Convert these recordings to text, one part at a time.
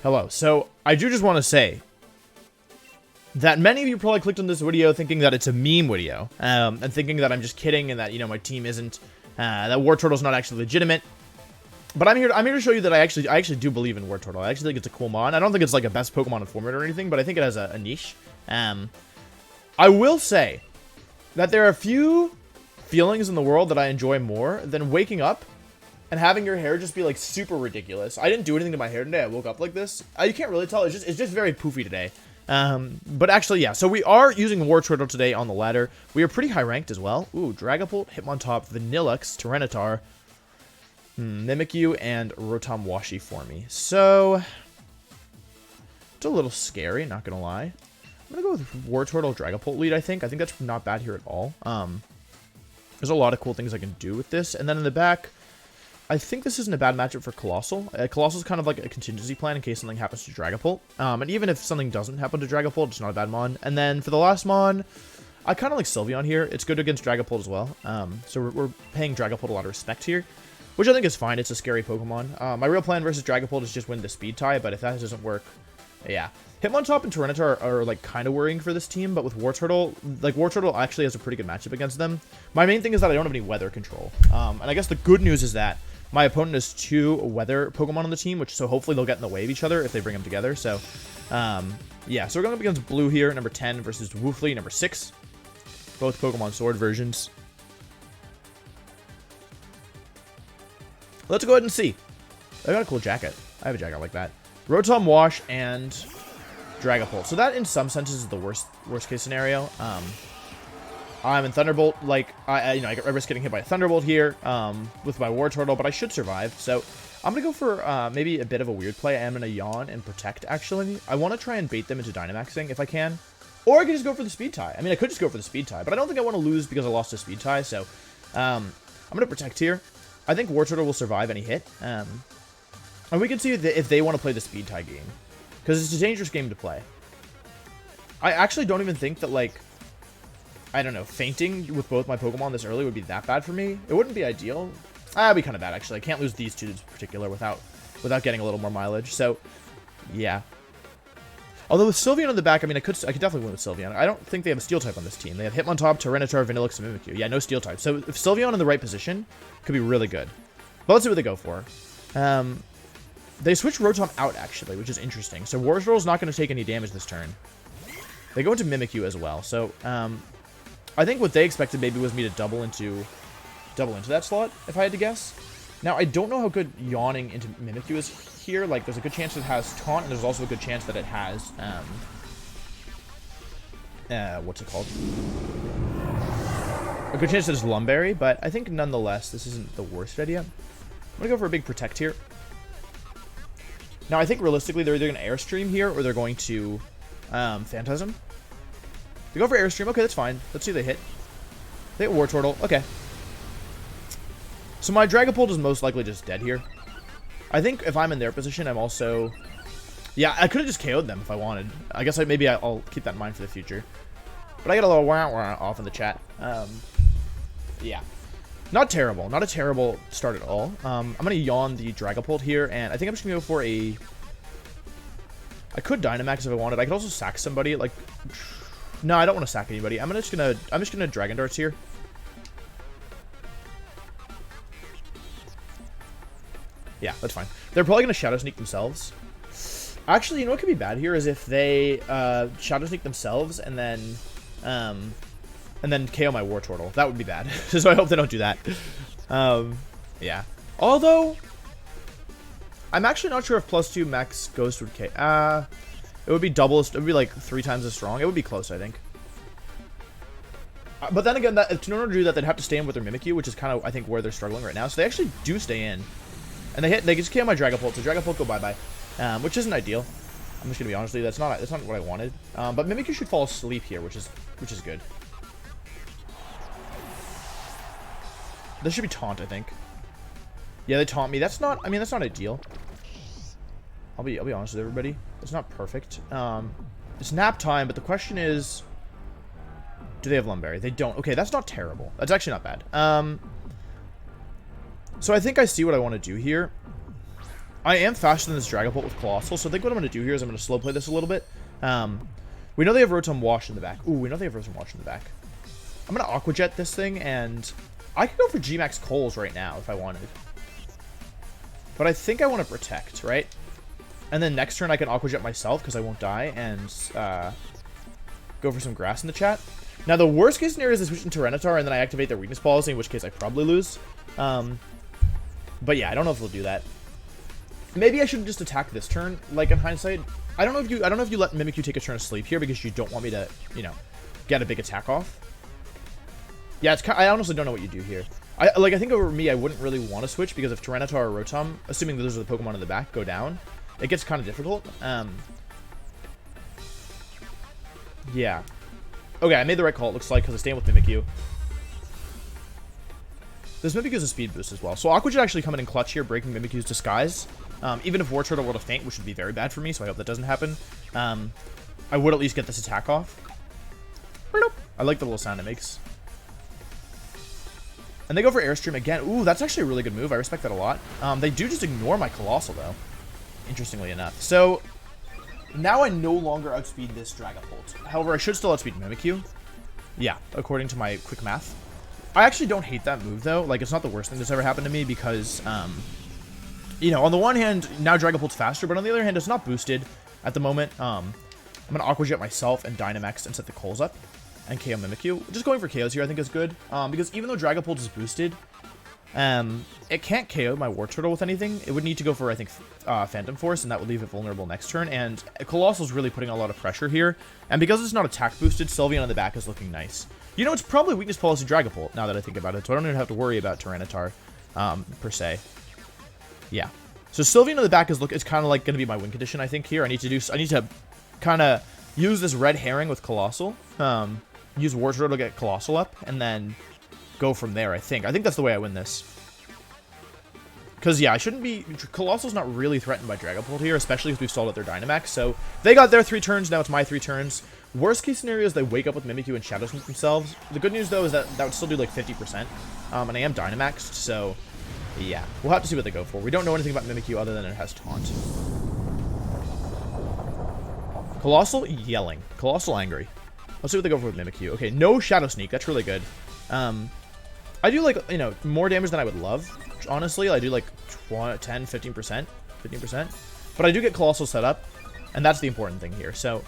Hello. So, I do just want to say that many of you probably clicked on this video thinking that it's a meme video, and thinking that I'm just kidding and that, you know, my team isn't, that Wartortle's not actually legitimate. But I'm here to show you that I actually do believe in Wartortle. I actually think it's a cool mon. I don't think it's like a best Pokemon in format or anything, but I think it has a niche. I will say that there are a few feelings in the world that I enjoy more than waking up and having your hair just be like super ridiculous. I didn't do anything to my hair today. I woke up like this. You can't really tell. It's just very poofy today. But actually, yeah. So we are using Wartortle today on the ladder. We are pretty high ranked as well. Ooh, Dragapult, Hitmontop, Vanillux, Tyranitar, Mimikyu, and Rotom Washi for me. So it's a little scary, not gonna lie. I'm gonna go with Wartortle Dragapult lead, I think. I think that's not bad here at all. There's a lot of cool things I can do with this. And then in the back, I think this isn't a bad matchup for Colossal. Colossal's kind of like a contingency plan in case something happens to Dragapult. And even if something doesn't happen to Dragapult, it's not a bad mon. And then for the last mon, I kind of like Sylveon here. It's good against Dragapult as well. So we're paying Dragapult a lot of respect here, which I think is fine. It's a scary Pokemon. My real plan versus Dragapult is just win the speed tie, but if that doesn't work, yeah. Hitmontop and Tyranitar are like kind of worrying for this team, but with Wartortle, like Wartortle actually has a pretty good matchup against them. My main thing is that I don't have any weather control. And I guess the good news is that my opponent has 2 weather Pokemon on the team, so hopefully they'll get in the way of each other if they bring them together. So, yeah. So we're going up against Blue here, number 10, versus Woofly, number 6. Both Pokemon Sword versions. Let's go ahead and see. I got a cool jacket. I have a jacket like that. Rotom Wash and Dragapult. So that, in some senses, is the worst case scenario. I'm in Thunderbolt, like, I risk getting hit by a Thunderbolt here, with my Wartortle, but I should survive. So I'm going to go for, maybe a bit of a weird play. I am going to Yawn and Protect, actually. I want to try and bait them into Dynamaxing, if I can. Or I could just go for the Speed tie. I mean, I could just go for the Speed tie, but I don't think I want to lose because I lost a Speed tie, so, I'm going to Protect here. I think Wartortle will survive any hit, and we can see if they want to play the Speed tie game, because it's a dangerous game to play. I actually don't even think that, like, I don't know, fainting with both my Pokemon this early would be that bad for me. It wouldn't be ideal. That'd be kind of bad, actually. I can't lose these 2 in particular without getting a little more mileage. So, yeah. Although with Sylveon on the back, I mean, I could definitely win with Sylveon. I don't think they have a Steel type on this team. They have Hitmontop, Tyranitar, Vanillux, and Mimikyu. Yeah, no Steel type. So if Sylveon in the right position, could be really good. But let's see what they go for. They switch Rotom out, actually, which is interesting. So Wartortle's not going to take any damage this turn. They go into Mimikyu as well. So, I think what they expected maybe was me to double into that slot, if I had to guess. Now, I don't know how good yawning into Mimikyu is here. Like, there's a good chance it has Taunt, and there's also a good chance that it has, what's it called? A good chance that it's Lumberry, but I think nonetheless, this isn't the worst idea. I'm gonna go for a big Protect here. Now, I think realistically, they're either gonna Airstream here, or they're going to, Phantasm. They go for Airstream. Okay, that's fine. Let's see if they hit. They hit Wartortle. Okay. So my Dragapult is most likely just dead here. I think if I'm in their position, I'm also... Yeah, I could have just KO'd them if I wanted. I guess maybe I'll keep that in mind for the future. But I got a little wah-wah off in the chat. Yeah. Not terrible. Not a terrible start at all. I'm going to Yawn the Dragapult here, and I think I'm just going to go for a... I could Dynamax if I wanted. I could also sack somebody, like... No, I don't want to sack anybody. I'm just gonna Dragon Darts here. Yeah, that's fine. They're probably gonna Shadow Sneak themselves. Actually, you know what could be bad here is if they Shadow Sneak themselves and then KO my Wartortle. That would be bad. So I hope they don't do that. Yeah. Although I'm actually not sure if +2 max Ghost would KO. It would be double. It would be like 3 times as strong. It would be close, I think. But then again, in order to do that, they'd have to stay in with their Mimikyu, which is kind of, I think, where they're struggling right now. So they actually do stay in, and they just KO my Dragapult. So Dragapult go bye-bye, which isn't ideal. I'm just gonna be honest with you. That's not what I wanted. But Mimikyu should fall asleep here, which is good. This should be Taunt, I think. Yeah, they taunt me. That's not. I mean, that's not ideal. I'll be honest with everybody. It's not perfect. It's nap time, but the question is, do they have Lumberry? They don't. Okay, that's not terrible. That's actually not bad. So I think I see what I want to do here. I am faster than this Dragapult with Colossal, so I think what I'm going to do here is I'm going to slow play this a little bit. We know they have Rotom Wash in the back. Ooh, we know they have Rotom Wash in the back. I'm going to Aqua Jet this thing, and I could go for G-Max Coles right now if I wanted. But I think I want to Protect, right? And then next turn I can Aqua Jet myself because I won't die, and go for some Grass in the chat. Now, the worst case scenario is I switch into Tyranitar and then I activate their weakness policy, in which case I probably lose. But yeah, I don't know if they'll do that. Maybe I should just attack this turn, like in hindsight. I don't know if you let Mimikyu take a turn of sleep here because you don't want me to, you know, get a big attack off. Yeah, I honestly don't know what you do here. I think over me, I wouldn't really want to switch because if Tyranitar or Rotom, assuming those are the Pokemon in the back, go down, it gets kind of difficult. Yeah. Okay, I made the right call, it looks like, because I stand with Mimikyu. This Mimikyu is a speed boost as well. So Aqua Jet actually coming in clutch here, breaking Mimikyu's disguise. Even if Wartortle were to faint, which would be very bad for me, so I hope that doesn't happen. I would at least get this attack off. I like the little sound it makes. And they go for Airstream again. Ooh, that's actually a really good move. I respect that a lot. They do just ignore my Colossal, though. Interestingly enough. So, now I no longer outspeed this Dragapult. However, I should still outspeed Mimikyu. Yeah, according to my quick math. I actually don't hate that move, though. Like, it's not the worst thing that's ever happened to me because, you know, on the one hand, now Dragapult's faster, but on the other hand, it's not boosted at the moment. I'm going to Aqua Jet myself and Dynamax and set the Coles up and KO Mimikyu. Just going for KOs here I think is good, because even though Dragapult is boosted, it can't KO my Wartortle with anything. It would need to go for, I think, Phantom Force, and that would leave it vulnerable next turn, and Colossal's really putting a lot of pressure here, and because it's not attack boosted, Sylveon on the back is looking nice. You know, it's probably weakness policy Dragapult, now that I think about it, so I don't even have to worry about Tyranitar, per se. Yeah. So Sylveon on the back is kind of like going to be my win condition, I think, here. I need to kind of use this red herring with Colossal, use Wartortle to get Colossal up, and then go from there, I think. I think that's the way I win this. Because, yeah, I shouldn't be... Colossal's not really threatened by Dragapult here, especially because we've stalled out their Dynamax. So, they got their 3 turns, now it's my 3 turns. Worst case scenario is they wake up with Mimikyu and Shadow Sneak themselves. The good news, though, is that would still do, like, 50%. And I am Dynamaxed, so... Yeah. We'll have to see what they go for. We don't know anything about Mimikyu other than it has Taunt. Colossal yelling. Colossal angry. Let's see what they go for with Mimikyu. Okay, no Shadow Sneak. That's really good. I do, like, you know, more damage than I would love. Honestly, I do, like, 10, 15%. 15%. But I do get Colossal set up, and that's the important thing here. So,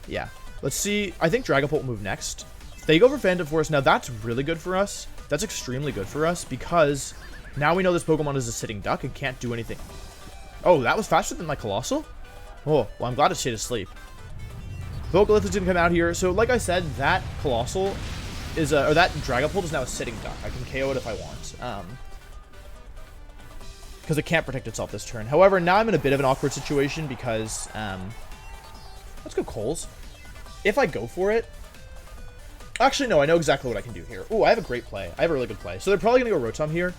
yeah. Let's see. I think Dragapult will move next. They go for Phantom Force. Now, that's really good for us. That's extremely good for us, because now we know this Pokemon is a sitting duck and can't do anything. Oh, that was faster than my Colossal? Oh, well, I'm glad it stayed asleep. Vocalith is going to come out here. So, like I said, that Colossal is or that Dragapult is now a sitting duck. I can KO it if I want. Because it can't protect itself this turn. However, now I'm in a bit of an awkward situation because, let's go Coles. If I go for it, actually, no, I know exactly what I can do here. Ooh, I have a great play. I have a really good play. So they're probably going to go Rotom here.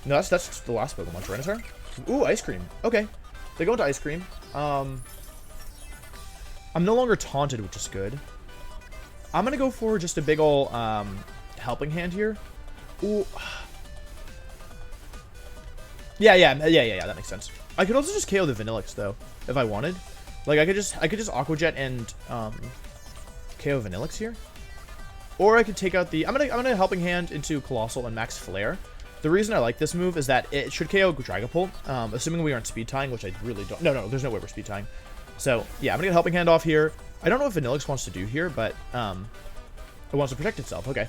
No, that's the last Pokemon, Tyranitar. Ooh, Ice Cream. Okay. They go into Ice Cream. I'm no longer taunted, which is good. I'm going to go for just a big ol' Helping Hand here. Ooh. Yeah, that makes sense. I could also just KO the Vanillix, though, if I wanted. Like, I could just Aqua Jet and KO Vanillix here. Or I could take out the... I'm gonna Helping Hand into Colossal and Max Flare. The reason I like this move is that it should KO Dragapult, assuming we aren't speed tying, which I really don't... No, there's no way we're speed tying. So, yeah, I'm gonna get Helping Hand off here. I don't know what Vanillix wants to do here, but it wants to protect itself. Okay.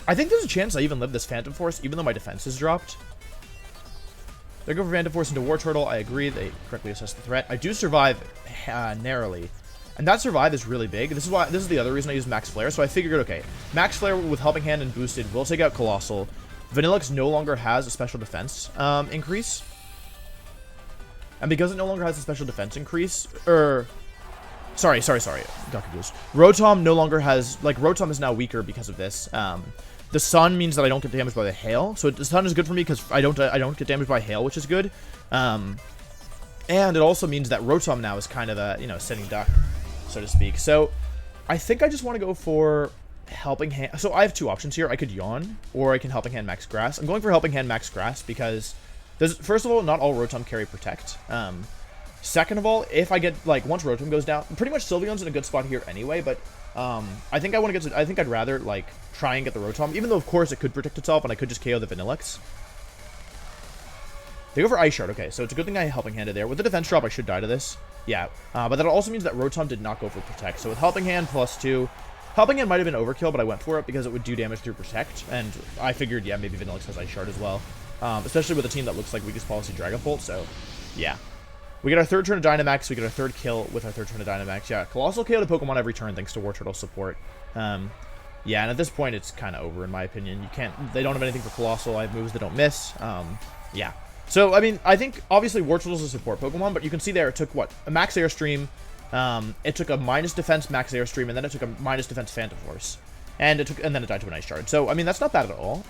I think there's a chance I even live this Phantom Force, even though my defense is dropped. They go for Phantom Force into Wartortle. I agree. They correctly assess the threat. I do survive narrowly. And that survive is really big. This is the other reason I use Max Flare. So I figured, okay, Max Flare with Helping Hand and boosted will take out Colossal. Vanillix no longer has a special defense increase. And because it no longer has a special defense increase, sorry, got confused. Rotom no longer has, like, Rotom is now weaker because of this. The Sun means that I don't get damaged by the Hail, so the Sun is good for me because I don't get damaged by Hail, which is good. And it also means that Rotom now is kind of a, you know, sitting duck, so to speak. So I think I just want to go for Helping Hand. So I have two options here. I could Yawn, or I can Helping Hand Max Grass. I'm going for Helping Hand Max Grass because First of all, not all Rotom carry Protect. Second of all, if I get, like, once Rotom goes down, pretty much Sylveon's in a good spot here anyway, but I think I think I'd rather, like, try and get the Rotom, even though, of course, it could protect itself, and I could just KO the Vanillix. They go for Ice Shard. Okay, so it's a good thing I Helping Handed there. With the defense drop, I should die to this. Yeah, but that also means that Rotom did not go for Protect. So with Helping Hand +2, Helping Hand might have been overkill, but I went for it because it would do damage through Protect, and I figured, yeah, maybe Vanillix has Ice Shard as well. Especially with a team that looks like weakest policy Dragapult, so yeah. We get our third turn of Dynamax, we get our third kill with our third turn of Dynamax. Yeah, Colossal KO the Pokemon every turn thanks to Wartortle support. Yeah, and at this point, it's kind of over, in my opinion. They don't have anything for Colossal. I have moves that don't miss. Yeah. So, I mean, I think, obviously, Wartortle's a support Pokemon, but you can see there it took, what, a Max Airstream, it took a minus defense Max Airstream, and then it took a minus defense Phantom Force. And then it died to an Ice Shard. So, I mean, that's not bad at all.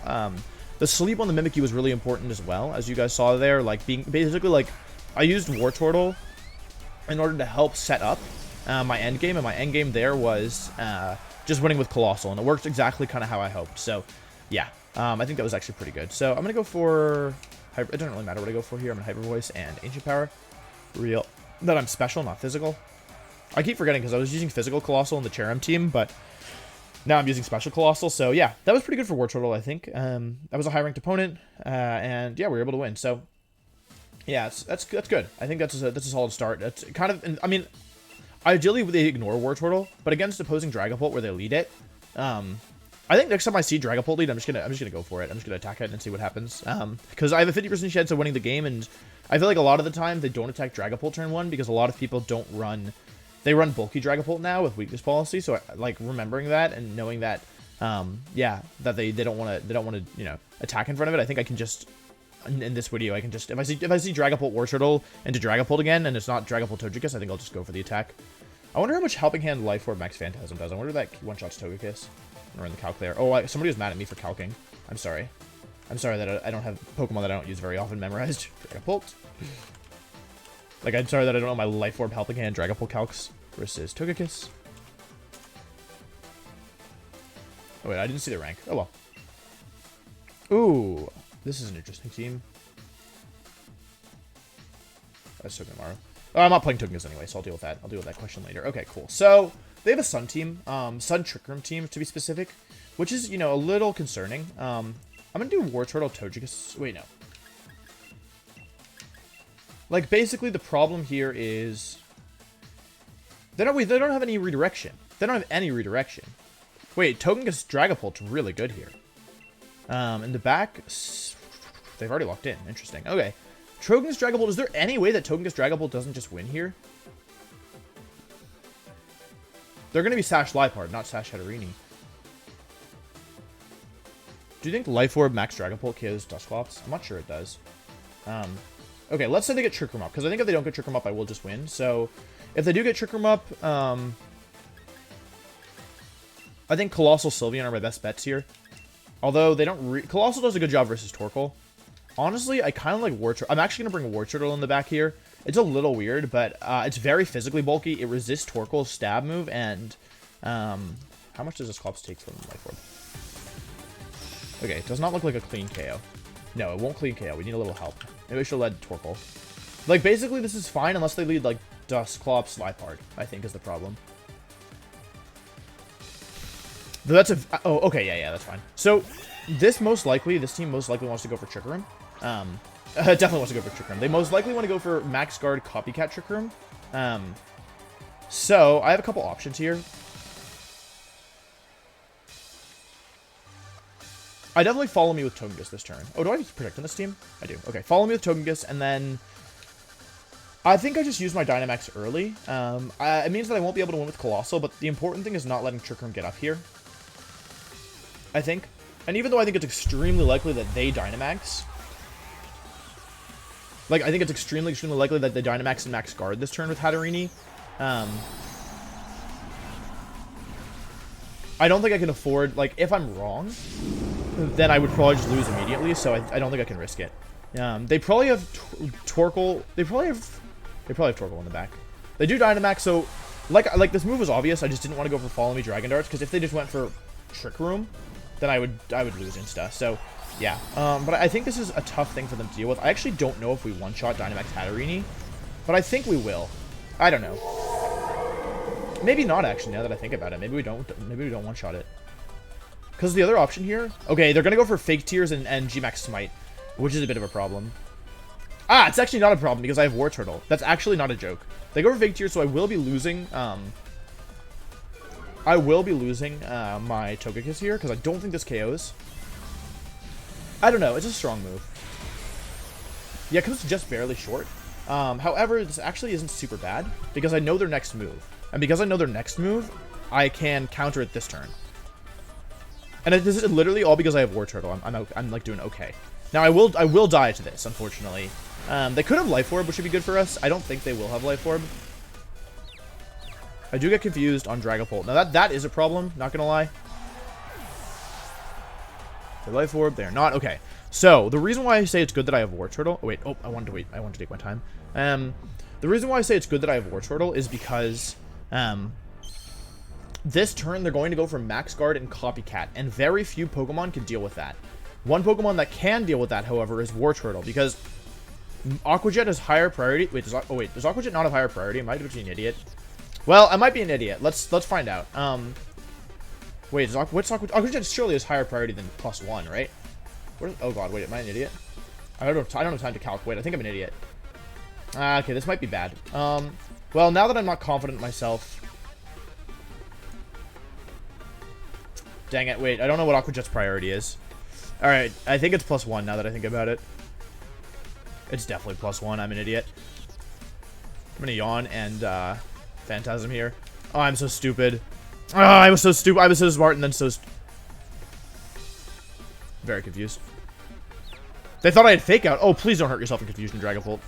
The sleep on the Mimikyu was really important as well, as you guys saw there. Like, basically, like, I used Wartortle in order to help set up my endgame, and my endgame there was just winning with Colossal, and it worked exactly kind of how I hoped. So, yeah, I think that was actually pretty good. So, I'm going to go for... It doesn't really matter what I go for here. I'm going to Hyper Voice and Ancient Power. Real. That I'm special, not physical. I keep forgetting because I was using physical Colossal in the Cherrim team, but now I'm using special Colossal. So, yeah, that was pretty good for Wartortle, I think. That was a high-ranked opponent, and, yeah, we were able to win. So, yeah, that's good. I think that's a solid start. That's kind of... I mean, ideally, they ignore Wartortle, but against opposing Dragapult where they lead it, I think next time I see Dragapult lead, I'm just gonna go for it. I'm just gonna attack it and see what happens. Because I have a 50% chance of winning the game, and I feel like a lot of the time they don't attack Dragapult turn 1 because a lot of people don't run. They run bulky Dragapult now with weakness policy. So like remembering that and knowing that, yeah, that they don't want to you know attack in front of it. I think I can just in this video I can just if I see Dragapult Wartortle into Dragapult again and it's not Dragapult Togekiss, I think I'll just go for the attack. I wonder how much Helping Hand Life Orb Max Phantasm does. I wonder if that one-shots Togekiss. Or in the calculator. Oh, somebody was mad at me for calking. I'm sorry. I'm sorry that I don't have Pokemon that I don't use very often memorized. Dragapult. Like, I'm sorry that I don't know my Life Orb Helping Hand Dragapult calcs versus Togekiss. Oh, wait, I didn't see the rank. Oh, well. Ooh. This is an interesting team. That's Togedemaru. Oh, I'm not playing Togekiss anyway, so I'll deal with that. I'll deal with that question later. Okay, cool. So... they have a Sun team, Sun Trick Room team to be specific, which is, you know, a little concerning. I'm gonna do Wartortle Togekiss. Wait, no. Like, basically, the problem here is they don't have any redirection. They don't have any redirection. Wait, Togekiss Dragapult's really good here. In the back, they've already locked in. Interesting. Okay, Togekiss Dragapult. Is there any way that Togekiss Dragapult doesn't just win here? They're going to be Sash Liepard, not Sash Hatterini. Do you think Life Orb Max Dragapult kills Dusclops? I'm not sure it does. Okay, let's say they get Trick Room up, because I think if they don't get Trick Room up, I will just win. So, if they do get Trick Room up, I think Colossal Sylveon are my best bets here. Although, they don't... Colossal does a good job versus Torkoal. Honestly, I kind of like Wartortle. I'm actually going to bring Wartortle in the back here. It's a little weird, but it's very physically bulky. It resists Torkoal's stab move, and how much does this Clops take from Life Orb? Okay, it does not look like a clean KO. No, it won't clean KO. We need a little help. Maybe we should lead Torkoal. Like, basically, this is fine unless they lead, like, Dusclops Liepard, I think is the problem. But that's a... Oh, okay, yeah, that's fine. So, this team most likely wants to go for Trick Room. Definitely wants to go for Trick Room. They most likely want to go for Max Guard Copycat Trick Room. So, I have a couple options here. I definitely follow me with Togekiss this turn. Oh, do I have to protect on this team? I do. Okay, follow me with Togekiss, and then... I think I just use my Dynamax early. It means that I won't be able to win with Colossal, but the important thing is not letting Trick Room get up here. I think. And even though I think it's extremely likely that they Dynamax... Like, I think it's extremely likely that they Dynamax and Max Guard this turn with Hatterini. I don't think I can afford... Like, if I'm wrong, then I would probably just lose immediately, so I don't think I can risk it. They probably have Torkoal... They probably have Torkoal in the back. They do Dynamax, so... Like this move was obvious, I just didn't want to go for Follow Me Dragon Darts, because if they just went for Trick Room, then I would lose insta. So, Yeah, but I think this is a tough thing for them to deal with. I actually don't know if we one-shot Dynamax Hatterene, but I think we will. I don't know. Maybe not, actually, now that I think about it. Maybe we don't one-shot it. Because the other option here... Okay, they're going to go for Fake Tears and Gmax Smite, which is a bit of a problem. Ah, it's actually not a problem because I have Wartortle. That's actually not a joke. They go for Fake Tears, so I will be losing... my Togekiss here, because I don't think this KOs. I don't know. It's a strong move. Yeah, it comes just barely short. However, this actually isn't super bad, because I know their next move. And because I know their next move, I can counter it this turn. And this is literally all because I have Wartortle. I'm like doing okay. Now I will die to this, unfortunately. They could have Life Orb, which would be good for us. I don't think they will have Life Orb. I do get confused on Dragapult. Now that is a problem, not gonna lie. The Life Orb, they're not. Okay. So, the reason why I say it's good that I have Wartortle... Oh, wait. Oh, I wanted to wait. I wanted to take my time. The reason why I say it's good that I have Wartortle is because... this turn, they're going to go for Max Guard and Copycat, and very few Pokemon can deal with that. One Pokemon that can deal with that, however, is Wartortle, because Aqua Jet has higher priority. Wait, does Aqua Jet not have higher priority? Am I an idiot? Well, I might be an idiot. Let's find out. Wait, what's Aqua Jet surely is higher priority than +1, right? Oh god, wait, am I an idiot? I don't have time to calculate. I think I'm an idiot. Okay, this might be bad. Well, now that I'm not confident in myself... Dang it, wait, I don't know what Aqua Jet's priority is. Alright, I think it's +1 now that I think about it. It's definitely +1, I'm an idiot. I'm gonna yawn and, Phantasm here. Oh, I'm so stupid. Oh, I was so stupid. I was so smart and then so... Very confused. They thought I had Fake Out. Oh, please don't hurt yourself in Confusion, Dragapult.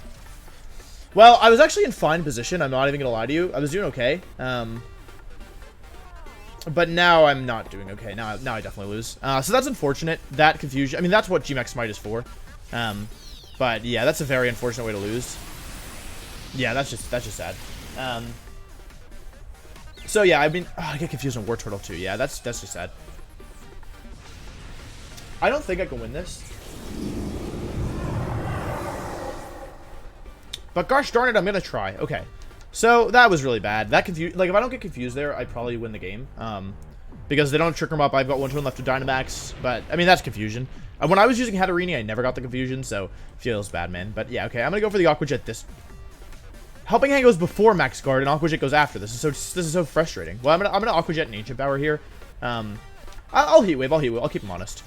Well, I was actually in fine position. I'm not even gonna lie to you. I was doing okay. But now I'm not doing okay. Now I definitely lose. So that's unfortunate. That confusion. I mean, that's what Gmax Smite is for. But yeah, that's a very unfortunate way to lose. Yeah, that's just sad. So yeah, I mean, I get confused on Wartortle too. Yeah, that's just sad. I don't think I can win this. But gosh darn it, I'm gonna try. Okay. So that was really bad. That confused, like if I don't get confused there, I'd probably win the game. Because they don't trick them up. I've got one turn left to Dynamax, but I mean that's confusion. When I was using Hatterene, I never got the confusion, so feels bad, man. But yeah, okay, I'm gonna go for the Aqua Jet. This Helping Hand goes before Max Guard, and Aqua Jet goes after. This is so frustrating. Well, I'm gonna Aqua Jet and Ancient Power here. I'll Heat Wave. I'll keep him honest.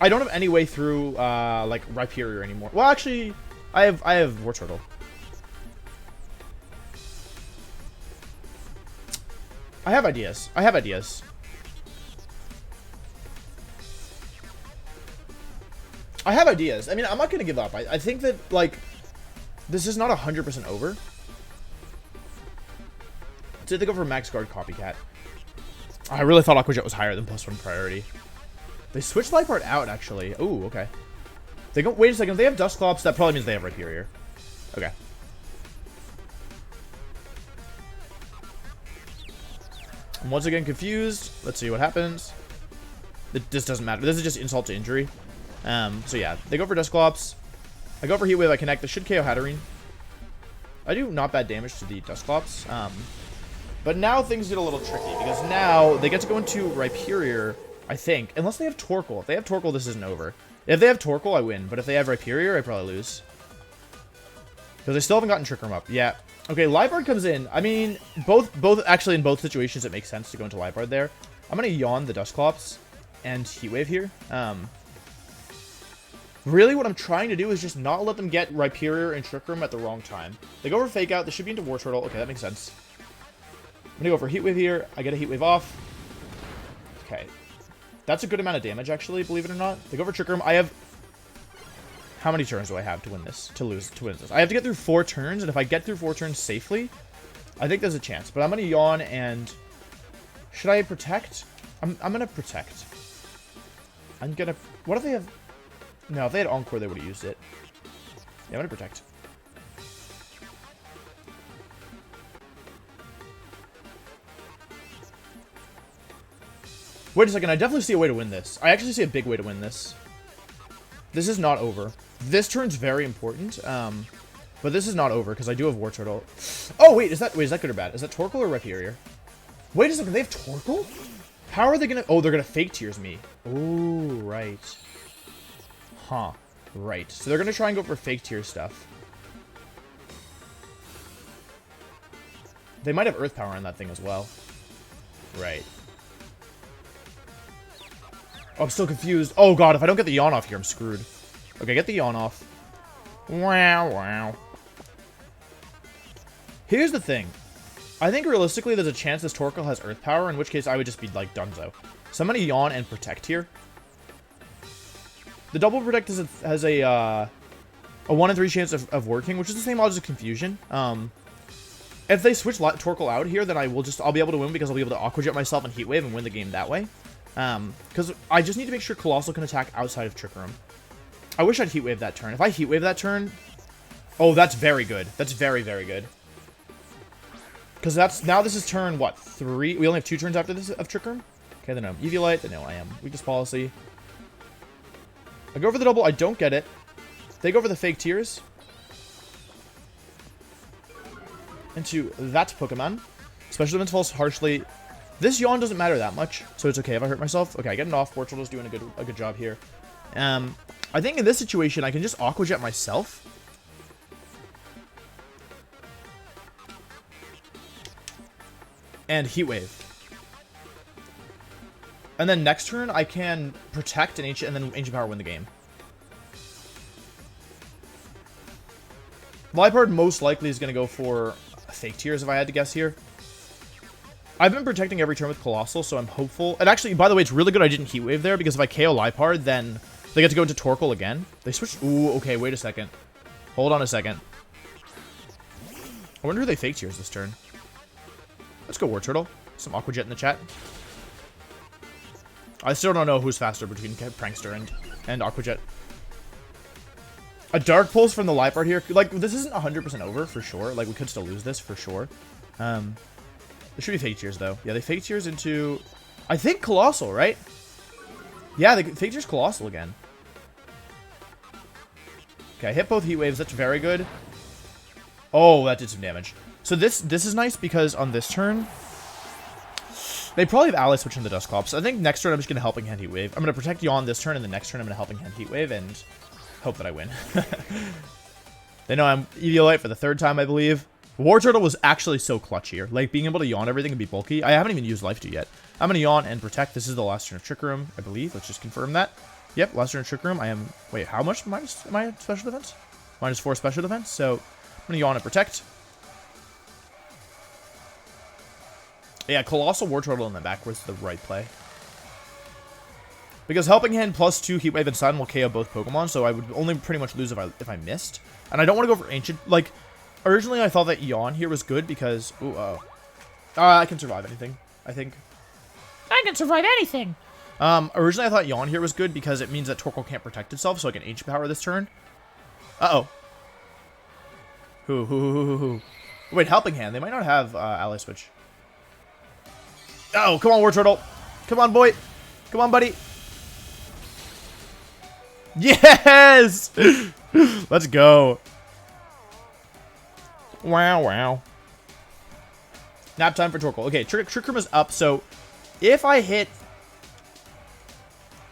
I don't have any way through like Rhyperior anymore. Well, actually, I have Wartortle. I have ideas. I mean, I'm not going to give up. I think that, like, this is not 100% over. So they go for Max Guard Copycat. I really thought Aqua Jet was higher than +1 priority. They switched Liepard out, actually. Ooh, okay. They go. Wait a second. If they have Dusclops, that probably means they have Rhyperior. Okay. I'm once again confused. Let's see what happens. This doesn't matter. This is just insult to injury. So yeah, they go for Dusclops. I go for Heat Wave. I connect. This should KO Hatterene. I do not bad damage to the Dusclops. But now things get a little tricky because now they get to go into Rhyperior, I think. Unless they have Torkoal. If they have Torkoal, this isn't over. If they have Torkoal, I win. But if they have Rhyperior, I probably lose. Because they still haven't gotten Trick Room up. Yeah. Okay, Liepard comes in. I mean, actually in both situations, it makes sense to go into Liepard there. I'm going to yawn the Dusclops and Heat Wave here. Really, what I'm trying to do is just not let them get Rhyperior and Trick Room at the wrong time. They go for Fake Out. This should be into Wartortle. Okay, that makes sense. I'm going to go for Heat Wave here. I get a Heat Wave off. Okay. That's a good amount of damage, actually, believe it or not. They go for Trick Room. I have... How many turns do I have to win this? To win this? I have to get through 4 turns, and if I get through 4 turns safely, I think there's a chance. But I'm going to yawn, and... Should I protect? I'm going to protect. I'm going to... What if they have... No, if they had Encore, they would have used it. Yeah, I'm going to protect. Wait a second, I definitely see a way to win this. I actually see a big way to win this. This is not over. This turn's very important, but this is not over because I do have Wartortle. Oh, wait, is that good or bad? Is that Torkoal or Rhyperior? Wait a second, they have Torkoal? How are they gonna... Oh, they're gonna Fake Tears me. Oh, right. Huh. Right. So they're gonna try and go for Fake Tears stuff. They might have Earth Power on that thing as well. Right. Oh, I'm still confused. Oh, God, if I don't get the Yawn off here, I'm screwed. Okay, get the Yawn off. Wow, wow. Here's the thing. I think realistically there's a chance this Torkoal has Earth Power, in which case I would just be, like, donezo. So I'm gonna Yawn and Protect here. The double Protect has a 1 in 3 chance of working, which is the same odds as Confusion. If they switch Torkoal out here, then I'll be able to win because I'll be able to Aqua Jet myself and Heat Wave and win the game that way. Because I just need to make sure Colossal can attack outside of Trick Room. I wish I'd Heat Wave that turn. If I Heat Wave that turn... Oh, that's very good. That's very, very good. Because now this is turn, what, 3? We only have 2 turns after this of Trick Room? Okay, then I'm Eviolite, then no, I am Weakness Policy. I go for the double, I don't get it. They go for the Fake Tears. Into that Pokemon. Special Defense falls harshly. This Yawn doesn't matter that much, so it's okay if I hurt myself. Okay, I get it off. Wartortle's doing a good job here. I think in this situation, I can just Aqua Jet myself. And Heat Wave. And then next turn, I can Protect and then Ancient Power win the game. Liepard most likely is going to go for Fake Tears if I had to guess here. I've been protecting every turn with Colossal, so I'm hopeful. And actually, by the way, it's really good I didn't Heat Wave there, because if I KO Liepard, then they get to go into Torkoal again. They switched... Ooh, okay, wait a second. Hold on a second. I wonder who they Fake Tears this turn. Let's go Wartortle. Some Aqua Jet in the chat. I still don't know who's faster between Prankster and Aqua Jet. A Dark Pulse from the Liepard here. Like, this isn't 100% over, for sure. Like, we could still lose this, for sure. There should be Fake Tears, though. Yeah, they Fake Tears into... I think Colossal, right? Yeah, they Fake Tears Colossal again. Okay, I hit both Heat Waves. That's very good. Oh, that did some damage. So this is nice because on this turn... They probably have Ally Switch in the Dusclops. So I think next turn I'm just going to Helping Hand Heat Wave. I'm going to Protect Yawn this turn, and the next turn I'm going to Helping Hand Heat Wave, and hope that I win. They know I'm Eviolite for the 3rd time, I believe. Wartortle was actually so clutch here. Like, being able to Yawn everything and be bulky. I haven't even used Life 2 yet. I'm going to Yawn and Protect. This is the last turn of Trick Room, I believe. Let's just confirm that. Yep, last turn of Trick Room. I am... Wait, how much minus am I at Special Defense? -4 Special Defense. So, I'm going to Yawn and Protect. Yeah, Colossal Wartortle in the back was the right play. Because Helping Hand +2 Heat Wave and Sun will KO both Pokemon, so I would only pretty much lose if I missed. And I don't want to go for Ancient... Like, originally I thought that Yawn here was good because... Ooh, I can survive anything, I think. I can survive anything! Originally I thought Yawn here was good because it means that Torkoal can't protect itself, so I can Ancient Power this turn. Uh-oh. Who? Wait, Helping Hand. They might not have Ally Switch. Oh, come on, Wartortle. Come on, boy. Come on, buddy. Yes! Let's go. Wow. Nap time for Torkoal. Okay, Trick Room is up, so if I hit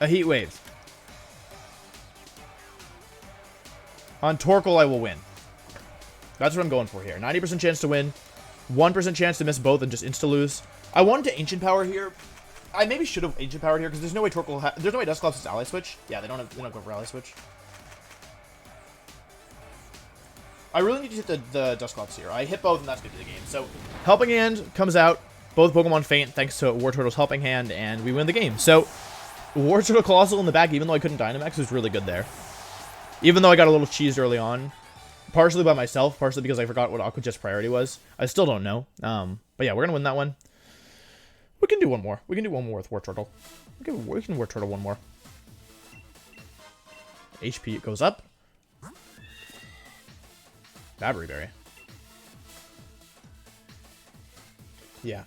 a Heat Wave on Torkoal, I will win. That's what I'm going for here. 90% chance to win, 1% chance to miss both and just insta-lose. I wanted to Ancient Power here. I maybe should have Ancient Powered here because there's no way there's no way Dusclops is Ally Switch. Yeah, they don't go for Ally Switch. I really need to hit the Dusclops here. I hit both and that's going to be the game. So, Helping Hand comes out. Both Pokemon faint thanks to Wartortle's Helping Hand, and we win the game. So, Wartortle Colossal in the back, even though I couldn't Dynamax, was really good there. Even though I got a little cheesed early on. Partially by myself, partially because I forgot what Aqua Jet's priority was. I still don't know. But yeah, we're going to win that one. We can do one more. We can do one more with Wartortle. We can Wartortle one more. HP goes up. Battery Berry. Yeah.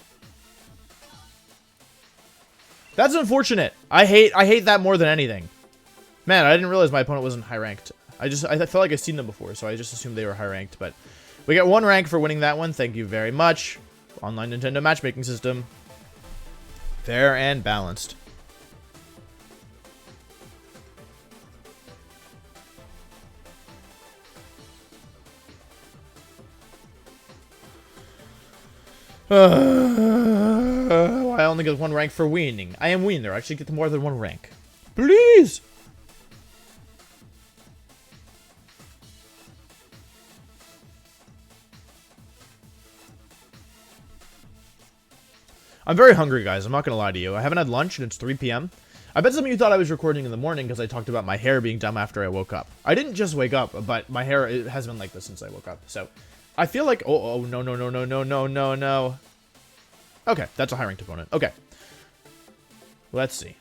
That's unfortunate. I hate that more than anything. Man, I didn't realize my opponent wasn't high ranked. I felt like I've seen them before, so I just assumed they were high ranked. But we get 1 rank for winning that one. Thank you very much. Online Nintendo matchmaking system. Fair and balanced. I only get 1 rank for winning. I am winner. I actually get more than 1 rank. Please! I'm very hungry, guys. I'm not going to lie to you. I haven't had lunch, and it's 3 p.m. I bet some of you thought I was recording in the morning because I talked about my hair being dumb after I woke up. I didn't just wake up, but my hair has been like this since I woke up. So, I feel like... Oh, no. Okay, that's a high-ranked opponent. Okay. Let's see.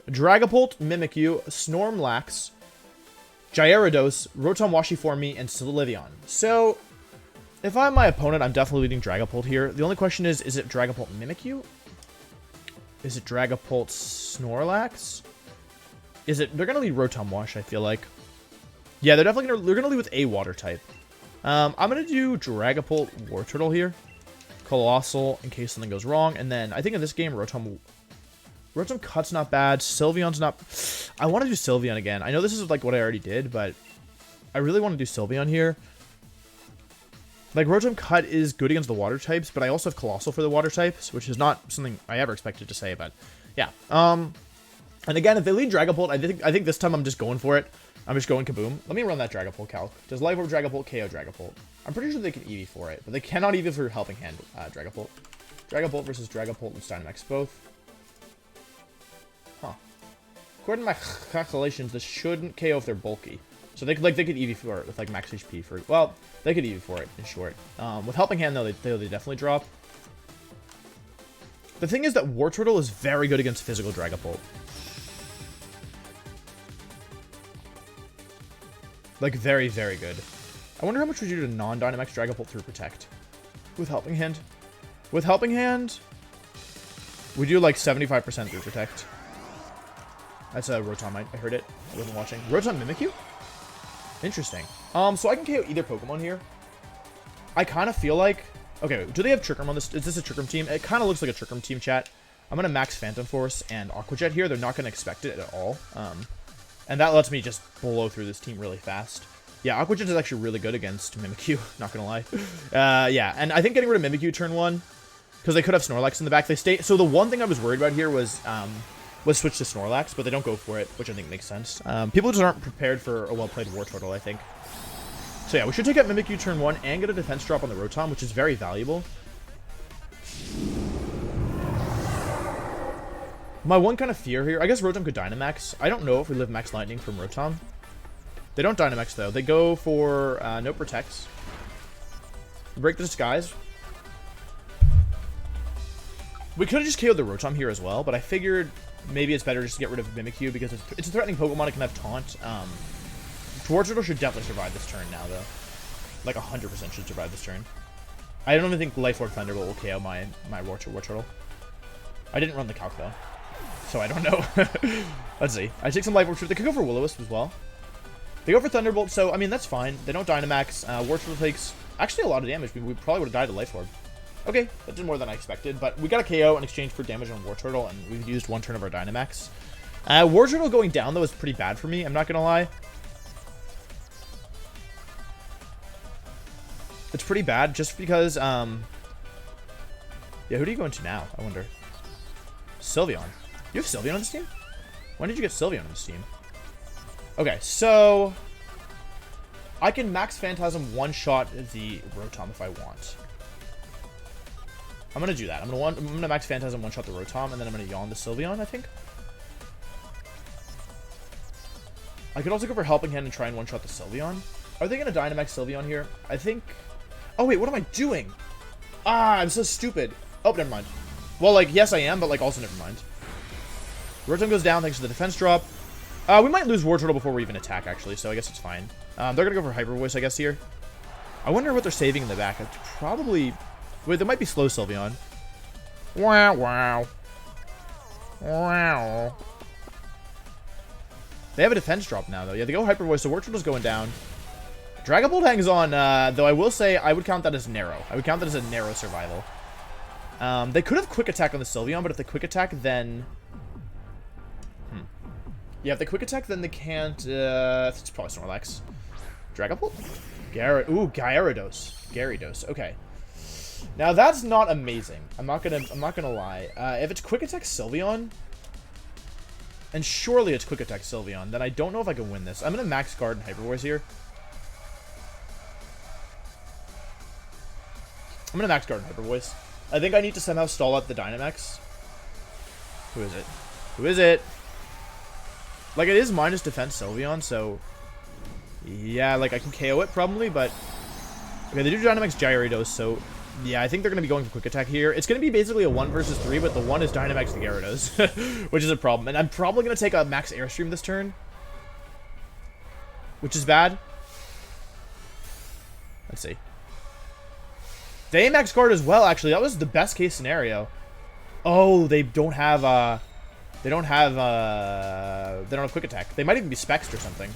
Dragapult, Mimikyu, Snorlax, Gyarados, Rotom Washi for me, and Sylveon. So... if I'm my opponent, I'm definitely leading Dragapult here. The only question is it Dragapult Mimikyu? Is it Dragapult Snorlax? They're gonna lead Rotom Wash, I feel like. Yeah, they're gonna lead with a water type. I'm gonna do Dragapult Wartortle here. Colossal in case something goes wrong. And then I think in this game, Rotom Cut's not bad. Sylveon's not... I want to do Sylveon again. I know this is like what I already did, but I really want to do Sylveon here. Like, Rotom Cut is good against the water types, but I also have Colossal for the water types, which is not something I ever expected to say, but yeah. And again, if they lead Dragapult, I think this time I'm just going for it. I'm just going kaboom. Let me run that Dragapult calc. Does Life Orb Dragapult KO Dragapult? I'm pretty sure they can EV for it, but they cannot EV for Helping Hand Dragapult. Dragapult versus Dragapult and Dynamax both. Huh. According to my calculations, this shouldn't KO if they're bulky. So they could EV for it with like max HP for... well, they could EV for it in short. With Helping Hand though, they definitely drop. The thing is that Wartortle is very good against physical Dragapult. Like very, very good. I wonder how much would you do to non-Dynamax Dragapult through Protect with Helping Hand. With Helping Hand, we do like 75% through Protect. That's a Rotom. I heard it. I wasn't watching. Rotom Mimikyu? Interesting. So I can KO either Pokemon here. I kind of feel like... okay, do they have Trick Room on this? Is this a Trick Room team? It kind of looks like a Trick Room team, chat. I'm going to max Phantom Force and Aqua Jet here. They're not going to expect it at all. And that lets me just blow through this team really fast. Yeah, Aqua Jet is actually really good against Mimikyu, not going to lie. Yeah, and I think getting rid of Mimikyu turn 1, because they could have Snorlax in the back. They stay... so the one thing I was worried about here was switch to Snorlax, but they don't go for it, which I think makes sense. People just aren't prepared for a well-played Wartortle, I think. So yeah, we should take out Mimikyu turn 1 and get a defense drop on the Rotom, which is very valuable. My one kind of fear here, I guess Rotom could Dynamax. I don't know if we live Max Lightning from Rotom. They don't Dynamax, though. They go for no Protects. Break the Disguise. We could have just KO'd the Rotom here as well, but I figured maybe it's better just to get rid of Mimikyu because it's a threatening Pokemon. It can have Taunt. Wartortle should definitely survive this turn now, though. Like 100% should survive this turn. I don't even think Life Orb Thunderbolt will KO my Wartortle. I didn't run the calc, though. So I don't know. Let's see. I take some Life Orb. They could go for Will-O-Wisp as well. They go for Thunderbolt, so, I mean, that's fine. They don't Dynamax. Wartortle takes actually a lot of damage. We probably would have died to Life Orb. Okay, that did more than I expected, but we got a KO in exchange for damage on Wartortle, and we've used 1 turn of our Dynamax. Wartortle going down, though, is pretty bad for me. I'm not going to lie. It's pretty bad, just because, yeah, who do you go into now, I wonder? Sylveon. You have Sylveon on this team? When did you get Sylveon on this team? Okay, so... I can Max Phantasm one-shot the Rotom if I want. I'm going to do that. I'm going to Max Phantasm one-shot the Rotom, and then I'm going to yawn the Sylveon, I think. I could also go for Helping Hand and try and one-shot the Sylveon. Are they going to Dynamax Sylveon here? I think... oh, wait, what am I doing? Ah, I'm so stupid. Oh, never mind. Well, like, yes, I am, but, like, also never mind. Rotom goes down thanks to the defense drop. We might lose Wartortle before we even attack, actually, so I guess it's fine. They're going to go for Hyper Voice, I guess, here. I wonder what they're saving in the back. It's probably... wait, there might be Slow Sylveon. Wow, wow. Wow. They have a defense drop now, though. Yeah, they go Hyper Voice, so Wartortle's going down. Dragapult hangs on, though I will say I would count that as narrow. I would count that as a narrow survival. They could have Quick Attack on the Sylveon, but if they Quick Attack, then... Yeah, if they Quick Attack, then they can't... it's probably Snorlax. Dragapult? Ooh, Gyarados. Okay. Now, that's not amazing. I'm not gonna lie. If it's Quick Attack Sylveon... And surely it's Quick Attack Sylveon. Then I don't know if I can win this. I'm going to max guard and Hyper Voice here. I'm going to max guard and Hyper Voice. I think I need to somehow stall out the Dynamax. Who is it? Who is it? Like, it is minus defense Sylveon, so... Yeah, like, I can KO it probably, but... Okay, they do Dynamax Gyarados, so... Yeah, I think they're going to be going for Quick Attack here. It's going to be basically a 1 versus 3, but the 1 is Dynamax the Gyarados, which is a problem. And I'm probably going to take a Max Airstream this turn, which is bad. Let's see. They Max Guard as well, actually. That was the best case scenario. Oh, they don't have Quick Attack. They might even be Spexed or something.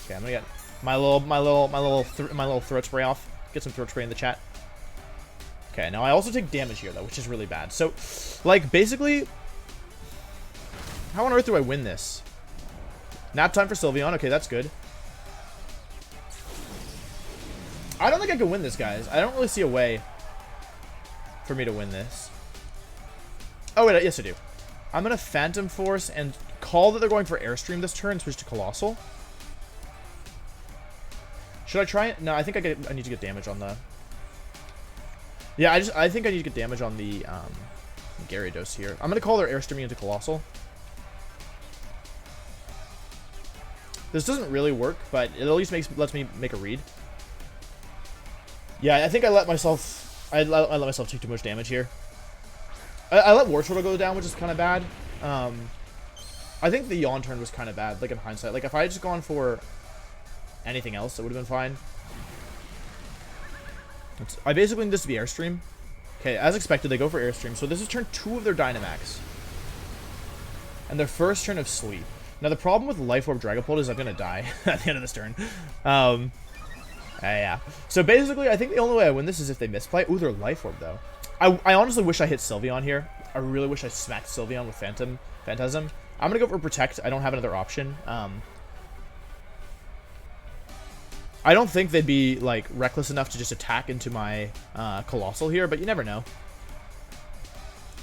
Okay, I'm going to get my little throat spray off. Get some throat spray in the chat. Okay, now I also take damage here, though, which is really bad. So, like, basically, how on earth do I win this? Nap time for Sylveon. Okay, that's good. I don't think I can win this, guys. I don't really see a way for me to win this. Oh, wait, yes, I do. I'm going to Phantom Force and call that they're going for Airstream this turn, switch to Colossal. Should I try it? No, I think I need to get damage on the... Yeah, I think I need to get damage on the Gyarados here. I'm going to call their Airstreaming into Colossal. This doesn't really work, but it at least lets me make a read. Yeah, I think I let myself take too much damage here. I let Wartortle go down, which is kind of bad. I think the Yawn turn was kind of bad, like in hindsight. Like if I had just gone for anything else, it would have been fine. I basically need this to be Airstream. Okay, as expected, they go for Airstream. So this is turn 2 of their Dynamax. And their first turn of Sleep. Now the problem with Life Orb Dragapult is I'm going to die at the end of this turn. Yeah. So basically, I think the only way I win this is if they misplay. Ooh, they're Life Orb, though. I honestly wish I hit Sylveon here. I really wish I smacked Sylveon with Phantasm. I'm going to go for Protect. I don't have another option. I don't think they'd be, like, reckless enough to just attack into my Colossal here, but you never know.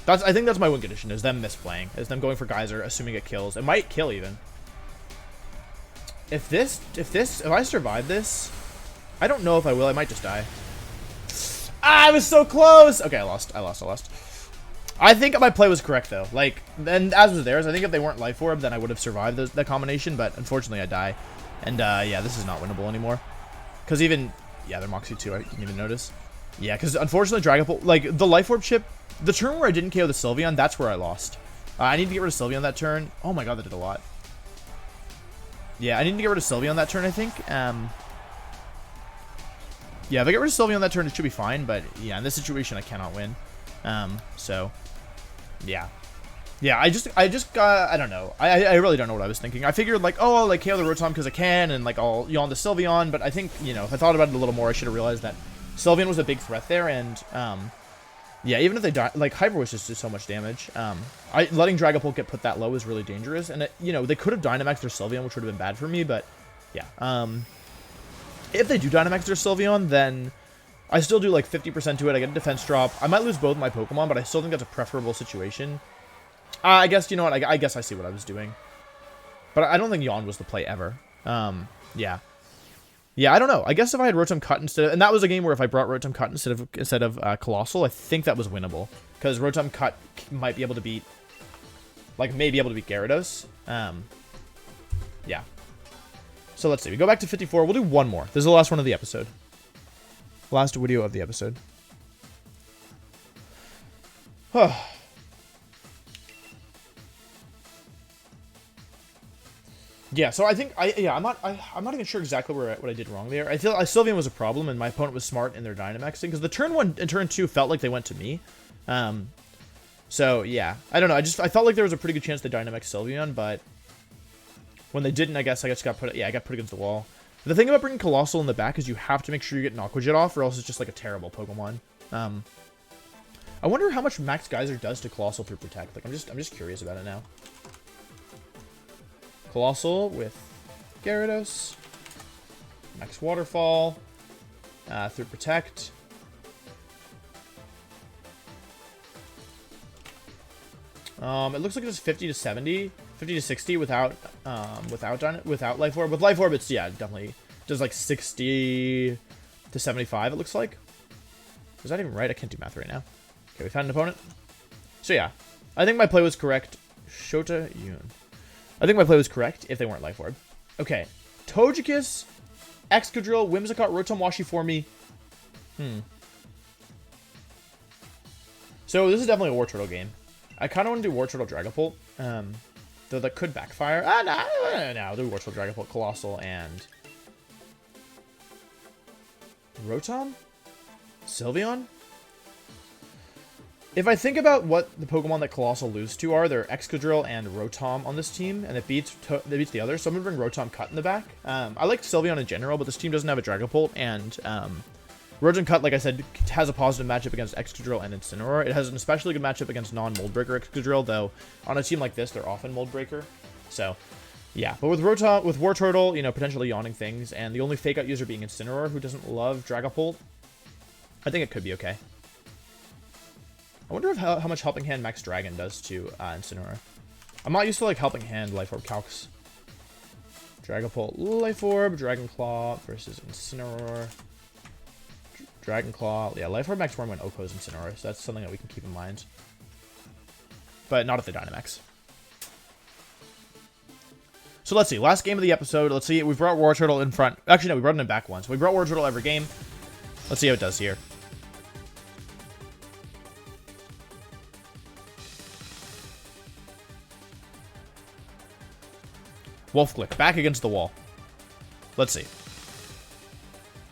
I think that's my win condition, is them misplaying. Is them going for Geyser, assuming it kills. It might kill, even. If I survive this, I don't know if I will. I might just die. Ah, I was so close! Okay, I lost. I think my play was correct, though. Like, and as was theirs, I think if they weren't Life Orb, then I would have survived that combination, but unfortunately I die. And, yeah, this is not winnable anymore. Because even... Yeah, they're Moxie too, I didn't even notice. Yeah, because unfortunately Dragapult... Like, the Life Orb chip... The turn where I didn't KO the Sylveon, that's where I lost. I need to get rid of Sylveon that turn. Oh my god, that did a lot. Yeah, I need to get rid of Sylveon that turn, I think. Yeah, if I get rid of Sylveon that turn, it should be fine. But, yeah, in this situation, I cannot win. So, yeah. Yeah, I just got, I don't know. I really don't know what I was thinking. I figured, like, oh, I'll, like, KO the Rotom because I can, and, like, I'll yawn the Sylveon. But I think, you know, if I thought about it a little more, I should have realized that Sylveon was a big threat there, and, yeah, even if they die, like, Hyper Wish just did so much damage. Letting Dragapult get put that low is really dangerous, and, you know, they could have Dynamaxed their Sylveon, which would have been bad for me, but, yeah. If they do Dynamax their Sylveon, then I still do, like, 50% to it. I get a defense drop. I might lose both my Pokemon, but I still think that's a preferable situation. I guess, you know what, I guess I see what I was doing. But I don't think Yawn was the play ever. Yeah. Yeah, I don't know. I guess if I had Rotom Cut instead of... And that was a game where if I brought Rotom Cut instead of Colossal, I think that was winnable. Because Rotom Cut might be able to beat... Like, may be able to beat Gyarados. Yeah. So let's see. We go back to 54. We'll do one more. This is the last one of the episode. Last video of the episode. Yeah, so I think I'm not even sure exactly what I did wrong there. I feel Sylveon was a problem, and my opponent was smart in their Dynamaxing because the turn 1 and turn 2 felt like they went to me. So yeah, I don't know. I felt like there was a pretty good chance they Dynamax Sylveon, but When they didn't, I guess got put. Yeah, I got put against the wall. The thing about bringing Colossal in the back is you have to make sure you get an Aqua Jet off, or else it's just like a terrible Pokemon. I wonder how much Max Geyser does to Colossal through Protect. Like, I'm just curious about it now. Colossal with Gyarados. Max Waterfall. Through Protect. It looks like it's 50 to 70, 50 to 60 without Life Orb. With Life Orb, it's, yeah, definitely does like 60 to 75, it looks like. Was that even right? I can't do math right now. Okay, we found an opponent. So yeah, I think my play was correct. Shouta Yun. I think my play was correct if they weren't Life Orb. Okay, Togekiss, Excadrill, Whimsicott, Rotom, Washi for me. So this is definitely a Wartortle game. I kind of want to do Wartortle Dragapult, though that could backfire. No, I'll do Wartortle Dragapult, Colossal, and Rotom? Sylveon? If I think about what the Pokemon that Colossal lose to are, they're Excadrill and Rotom on this team, and it beats the others, so I'm going to bring Rotom Cut in the back. I like Sylveon in general, but this team doesn't have a Dragapult, and Rotom Cut, like I said, has a positive matchup against Excadrill and Incineroar. It has an especially good matchup against non-Mold Breaker Excadrill, though on a team like this, they're often Mold Breaker. So, yeah. But with Wartortle, you know, potentially yawning things, and the only fake-out user being Incineroar, who doesn't love Dragapult, I think it could be okay. I wonder if how much Helping Hand Max Dragon does to Incineroar. I'm not used to, like, Helping Hand Life Orb calcs. Dragapult, Life Orb, Dragon Claw versus Incineroar. Dragon Claw. Yeah, Life Orb Max Worm when Oko's Incineroar, so that's something that we can keep in mind. But not if they Dynamax. So let's see. Last game of the episode. Let's see. We brought Wartortle in front. Actually, no, we brought it in back once. We brought Wartortle every game. Let's see how it does here. Wolf Click. Back against the wall. Let's see.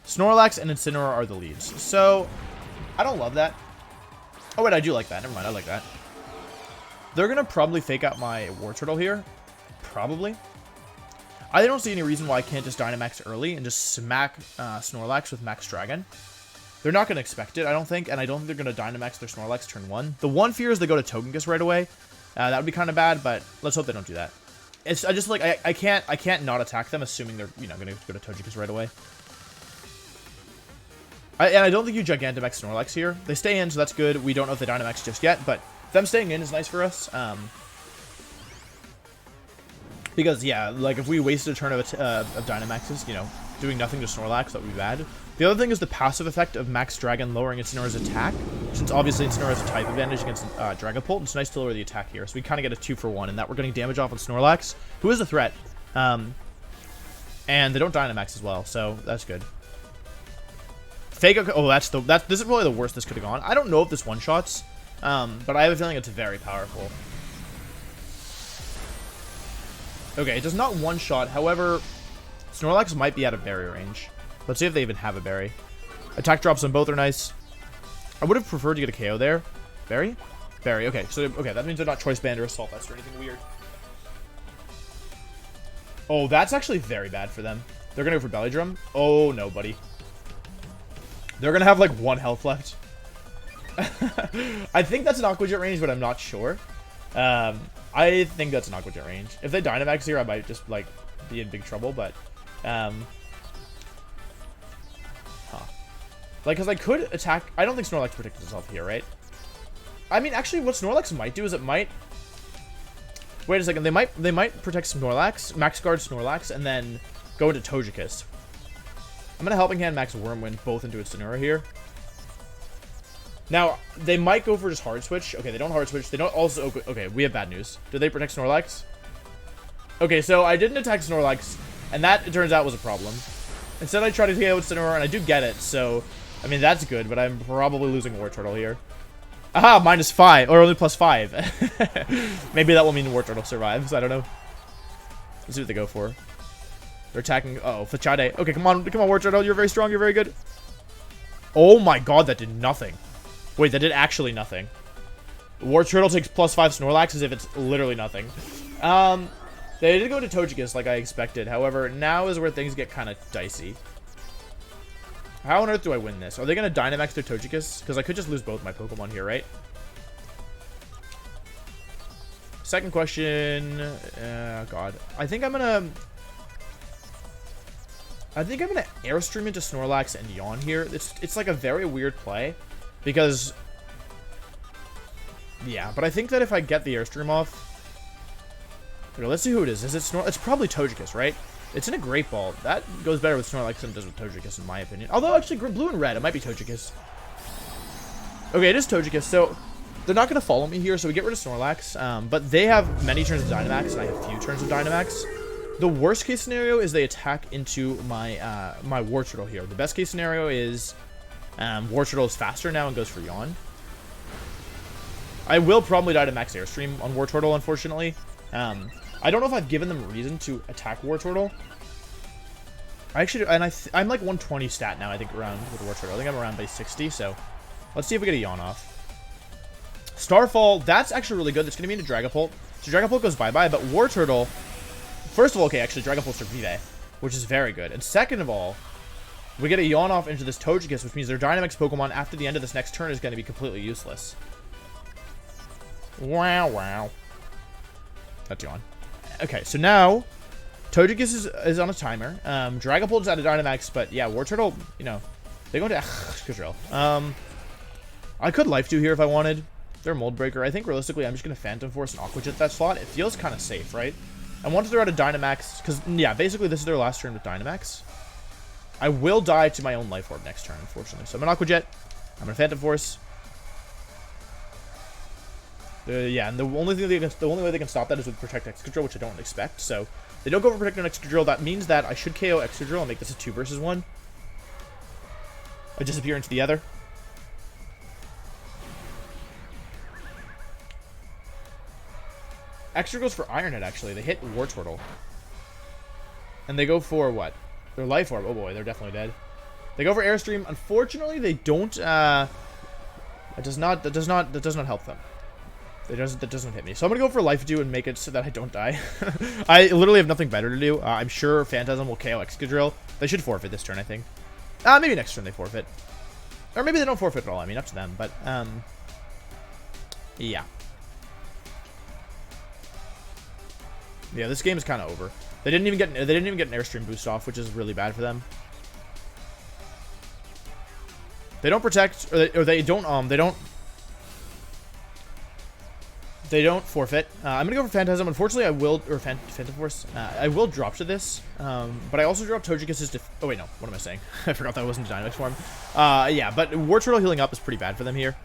Snorlax and Incineroar are the leads. So, I don't love that. Oh, wait, I do like that. Never mind, I like that. They're going to probably fake out my Wartortle here. Probably. I don't see any reason why I can't just Dynamax early and just smack Snorlax with Max Dragon. They're not going to expect it, I don't think, and I don't think they're going to Dynamax their Snorlax turn 1. The one fear is they go to Togekiss right away. That would be kind of bad, but let's hope they don't do that. It's I just like I can't not attack them, assuming they're going to go to Togekiss right away. And I don't think you Gigantamax Snorlax here. They stay in, so that's good. We don't know if they Dynamax just yet, but them staying in is nice for us. Because, yeah, like, if we wasted a turn of Dynamaxes, you know, doing nothing to Snorlax, that would be bad. The other thing is the passive effect of Max Dragon lowering Incineroar's attack. Since, obviously, Incineroar has a type advantage against Dragapult, it's nice to lower the attack here. So we kind of get a 2-for-1, in that we're getting damage off on Snorlax, who is a threat. And they don't Dynamax as well, so that's good. Fake. Oh, this is probably the worst this could have gone. I don't know if this one-shots, but I have a feeling it's very powerful. Okay, it does not one-shot. However, Snorlax might be out of berry range. Let's see if they even have a berry. Attack drops on both are nice. I would have preferred to get a KO there. Berry? Berry. Okay, so that means they're not Choice Band or Assault Vest or anything weird. Oh, that's actually very bad for them. They're gonna go for Belly Drum. Oh no, buddy. They're going to have, like, 1 health left. I think that's an Aqua Jet range, but I'm not sure. I think that's an Aqua Jet range. If they Dynamax here, I might just, like, be in big trouble, but... Like, because I could attack... I don't think Snorlax protects itself here, right? I mean, actually, what Snorlax might do is it might... Wait a second. They might protect Snorlax, Max Guard Snorlax, and then go into Togekiss. I'm going to Helping Hand Max Wormwind both into Incineroar here. Now, they might go for just Hard Switch. Okay, they don't Hard Switch. They don't also... Okay, we have bad news. Did they protect Snorlax? Okay, so I didn't attack Snorlax, and that, it turns out, was a problem. Instead, I tried to KO Incineroar, and I do get it, so... I mean, that's good, but I'm probably losing Wartortle here. Aha, -5, or only +5. Maybe that will mean Wartortle survives. I don't know. Let's see what they go for. They're attacking. Uh oh, Fachade. Okay, come on, Wartortle. You're very strong. You're very good. Oh my god, that did nothing. Wait, that did actually nothing. Wartortle takes +5 Snorlax as if it's literally nothing. They did go to Togekiss like I expected. However, now is where things get kind of dicey. How on earth do I win this? Are they going to Dynamax their Togekiss? Because I could just lose both my Pokemon here, right? Second question. God. I think I'm going to Airstream into Snorlax and Yawn here. It's like a very weird play. Because... yeah, but I think that if I get the Airstream off... okay, let's see who it is. Is it Snorlax? It's probably Togekiss, right? It's in a Great Ball. That goes better with Snorlax than it does with Togekiss, in my opinion. Although, actually, blue and red, it might be Togekiss. Okay, it is Togekiss, so... they're not going to follow me here, so we get rid of Snorlax. But they have many turns of Dynamax, and I have few turns of Dynamax. The worst case scenario is they attack into my my Wartortle here. The best case scenario is Wartortle is faster now and goes for Yawn. I will probably die to Max Airstream on Wartortle, unfortunately. I don't know if I've given them reason to attack Wartortle. I actually, and I'm like 120 stat now, I think, around with Wartortle. I think I'm around base 60, so let's see if we get a Yawn off. Starfall, that's actually really good. That's going to be into Dragapult. So Dragapult goes bye-bye, but Wartortle... first of all, okay, actually, Dragapult Survive, which is very good. And second of all, we get a Yawn off into this Togekiss, which means their Dynamax Pokemon after the end of this next turn is going to be completely useless. Wow, wow. That's Yawn. Okay, so now, Togekiss is on a timer. Dragapult is out of Dynamax, but yeah, Wartortle, you know, they go into Excadrill. I could Life Dew here if I wanted. They're Mold Breaker. I think realistically, I'm just going to Phantom Force and Aqua Jet that slot. It feels kind of safe, right? I want to throw out a Dynamax, because, yeah, basically this is their last turn with Dynamax. I will die to my own Life Orb next turn, unfortunately. So I'm an Aqua Jet. I'm going to Phantom Force. Yeah, and the only way they can stop that is with Protect Excadrill, which I don't expect. So they don't go for Protect on Excadrill. That means that I should KO Excadrill and make this a 2 versus 1. I disappear into the other. Extra goes for Iron Head, actually. They hit Wartortle. And they go for what? Their Life Orb. Oh boy, they're definitely dead. They go for Airstream. Unfortunately, they don't, that does not help them. That doesn't hit me. So I'm gonna go for Life Dew and make it so that I don't die. I literally have nothing better to do. I'm sure Phantasm will KO Excadrill. They should forfeit this turn, I think. Maybe next turn they forfeit. Or maybe they don't forfeit at all. I mean, up to them. But, yeah. Yeah, this game is kind of over. They didn't even get an Airstream boost off, which is really bad for them. They don't protect, or they don't forfeit. I'm gonna go for Phantasm. Unfortunately, I will, or Phantom Force. I will drop to this, but I also drop Togekiss to. Oh wait, no. What am I saying? I forgot that wasn't Dynamax form. Yeah, but Wartortle healing up is pretty bad for them here.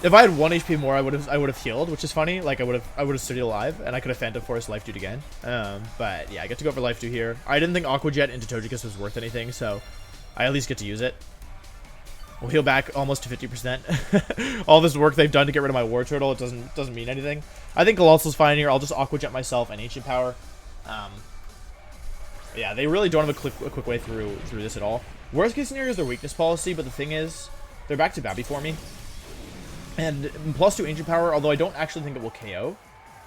If I had 1 HP more, I would have healed, which is funny. Like I would have stayed alive, and I could have Phantom Force Life Dew again. But yeah, I get to go for Life Dew here. I didn't think Aqua Jet into Togekiss was worth anything, so I at least get to use it. We'll heal back almost to 50%. All this work they've done to get rid of my Wartortle, it doesn't mean anything. I think Colossal's fine here. I'll just Aqua Jet myself and Ancient Power. Yeah, they really don't have a quick way through this at all. Worst case scenario is their weakness policy, but the thing is, they're back to Babby for me. And +2 Ancient Power, although I don't actually think it will KO.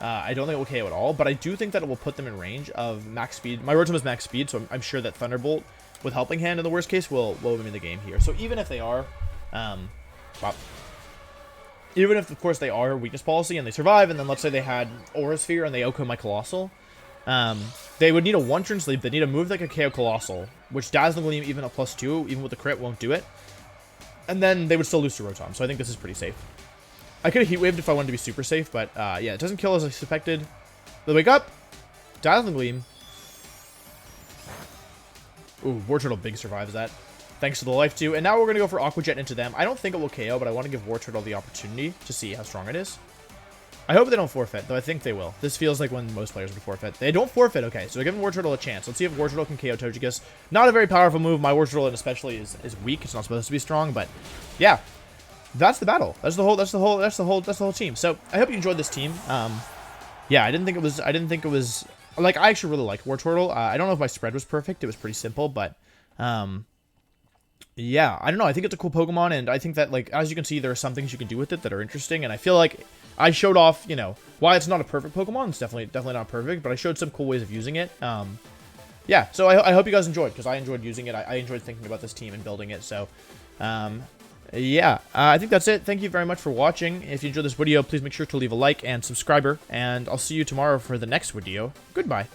I don't think it will KO at all, but I do think that it will put them in range of max speed. My Rotom is max speed, so I'm sure that Thunderbolt with Helping Hand in the worst case will win me the game here. So even if they are, even if of course they are weakness policy and they survive, and then let's say they had Aura Sphere and they OHKO my Colossal, they would need a 1-turn sleep. They need a move that could KO Colossal, which Dazzling Gleam even a +2, even with the crit, won't do it. And then they would still lose to Rotom, so I think this is pretty safe. I could have Heat Waved if I wanted to be super safe, but yeah, it doesn't kill as I suspected. They wake up. Dazzling Gleam. Ooh, Wartortle big survives that. Thanks to the Life Dew. And now we're going to go for Aqua Jet into them. I don't think it will KO, but I want to give Wartortle the opportunity to see how strong it is. I hope they don't forfeit, though I think they will. This feels like when most players would forfeit. They don't forfeit, okay, so they're giving Wartortle a chance. Let's see if Wartortle can KO Togekiss. Not a very powerful move. My Wartortle especially is weak. It's not supposed to be strong, but yeah. That's the battle. That's the whole team. So I hope you enjoyed this team. Yeah, I didn't think it was like, I actually really like Wartortle. I don't know if my spread was perfect. It was pretty simple, but yeah, I don't know. I think it's a cool Pokemon, and I think that, like, as you can see, there are some things you can do with it that are interesting, and I feel like I showed off, you know, why it's not a perfect Pokemon. It's definitely not perfect, but I showed some cool ways of using it. Yeah, so I hope you guys enjoyed, because I enjoyed using it. I enjoyed thinking about this team and building it, so, yeah, I think that's it. Thank you very much for watching. If you enjoyed this video, please make sure to leave a like and subscriber, and I'll see you tomorrow for the next video. Goodbye.